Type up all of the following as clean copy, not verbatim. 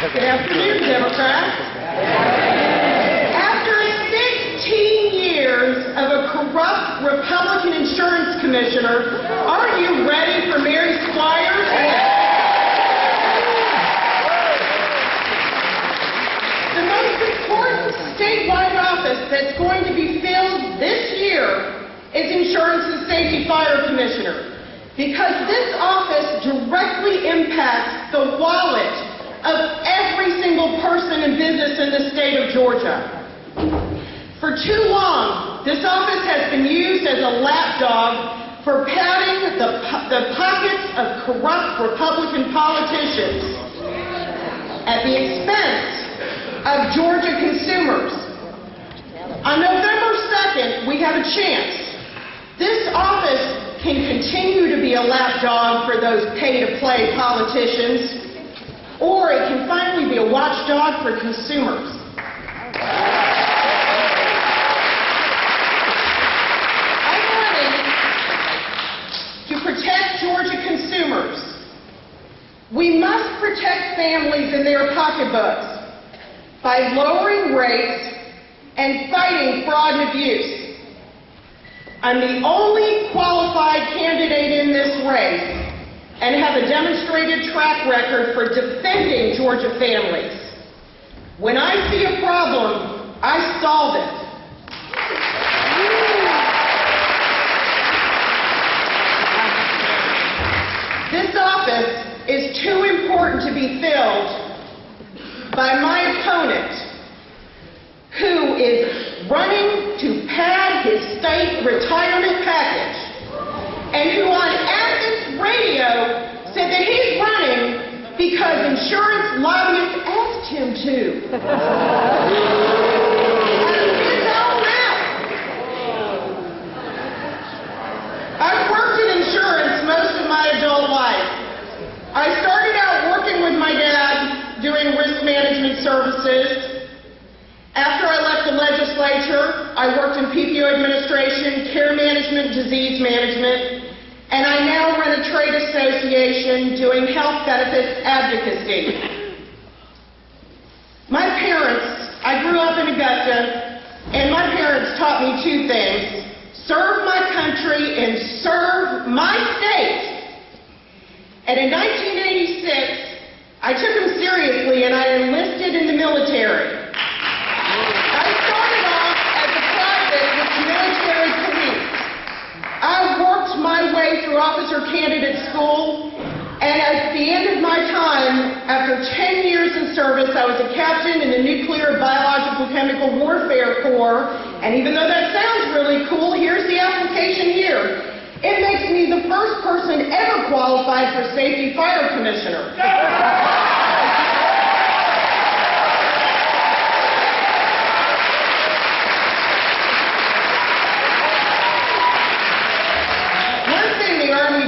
Good afternoon, Democrats. After 16 years of a corrupt Republican insurance commissioner, are you ready for Mary Squires? The most important statewide office that's going to be filled this year is Insurance and Safety Fire Commissioner, because this office directly impacts the wallet of every single person and business in the state of Georgia. For too long, this office has been used as a lapdog for padding the pockets of corrupt Republican politicians at the expense of Georgia consumers. On November 2nd, we have a chance. This office can continue to be a lapdog for those pay-to-play politicians, or it can finally be a watchdog for consumers. I'm running to protect Georgia consumers. We must protect families and their pocketbooks by lowering rates and fighting fraud and abuse. I'm the only qualified candidate in this race and have a demonstrated track record for defending Georgia families. When I see a problem, I solve it. This office is too important to be filled by my opponent, who is running to pad his state retirement package, and who on Athens radio said that he's running because insurance lobbyists asked him to. I've worked in insurance most of my adult life. I started out working with my dad doing risk management services. After I left the legislature, I worked in PPO administration, care management, disease management, and I now run a trade association doing health benefits advocacy. I grew up in Augusta, and my parents taught me two things: serve my country and serve my state. And in 1986, I took them seriously and I enlisted in the military. I started off as a private with military police. I worked my way through officer candidate school, and at the end of my time, after 10 years in service, I was a captain in the Nuclear Biological Chemical Warfare Corps, and even though that sounds really cool, here's the application here. It makes me the first person ever qualified for Safety Fire Commissioner.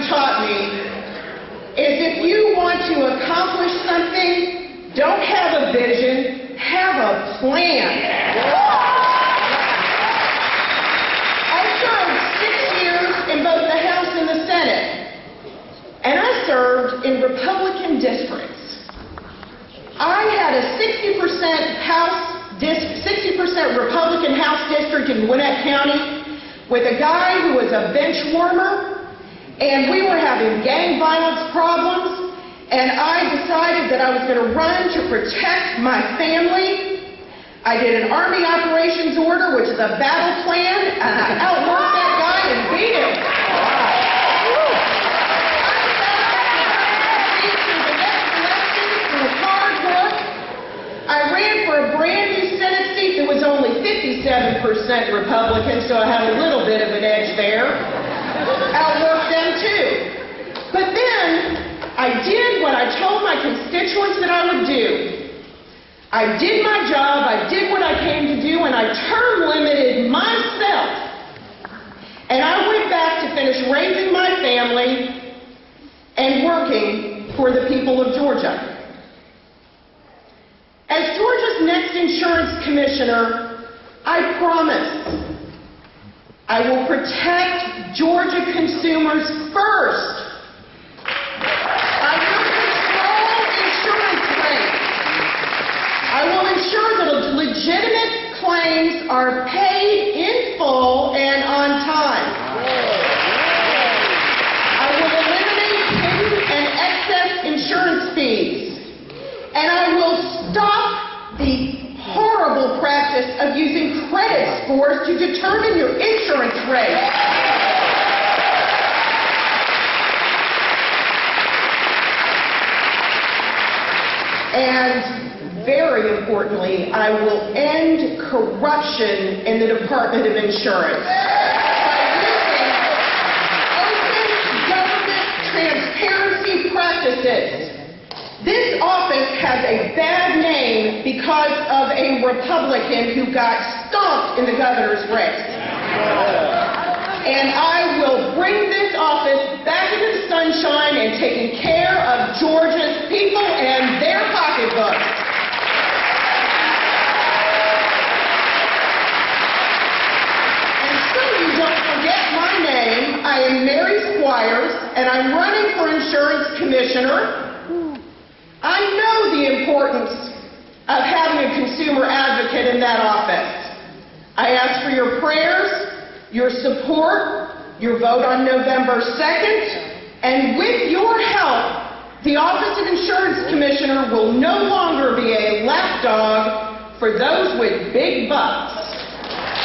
Taught me is if you want to accomplish something, don't have a vision, have a plan. I served 6 years in both the House and the Senate, and I served in Republican districts. I had a 60% Republican House district in Gwinnett County with a guy who was a bench warmer. And we were having gang violence problems, and I decided that I was going to run to protect my family. I did an Army Operations Order, which is a battle plan, and I outworked that guy and beat him. Through hard work, I ran for a brand new Senate seat that was only 57% Republican, so I had a little bit of an edge there. Outworked them too. But then I did what I told my constituents that I would do. I did my job, I did what I came to do, and I term limited myself. And I went back to finish raising my family and working for the people of Georgia. As Georgia's next insurance commissioner, I promise I will protect Georgia consumers first. I will control insurance rates. are paid in full and on time. I will eliminate hidden and excess insurance fees. And I will stop the horrible practice of using credit scores to determine your insurance rate. And very importantly, I will end corruption in the Department of Insurance by using open government transparency practices. This office has a bad name because of a Republican who got stomped in the governor's race. And I will bring this office back into the sunshine and taking care of Georgia's people and their pocketbooks. And so you don't forget my name, I am Mary Squires, and I'm running for insurance commissioner. I know the importance of having a consumer advocate in that office. I ask for your prayers, your support, your vote on November 2nd, and with your help, the Office of Insurance Commissioner will no longer be a lapdog for those with big butts.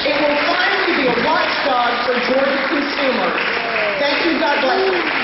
It will finally be a watchdog for Georgia consumers. Thank you. God bless you.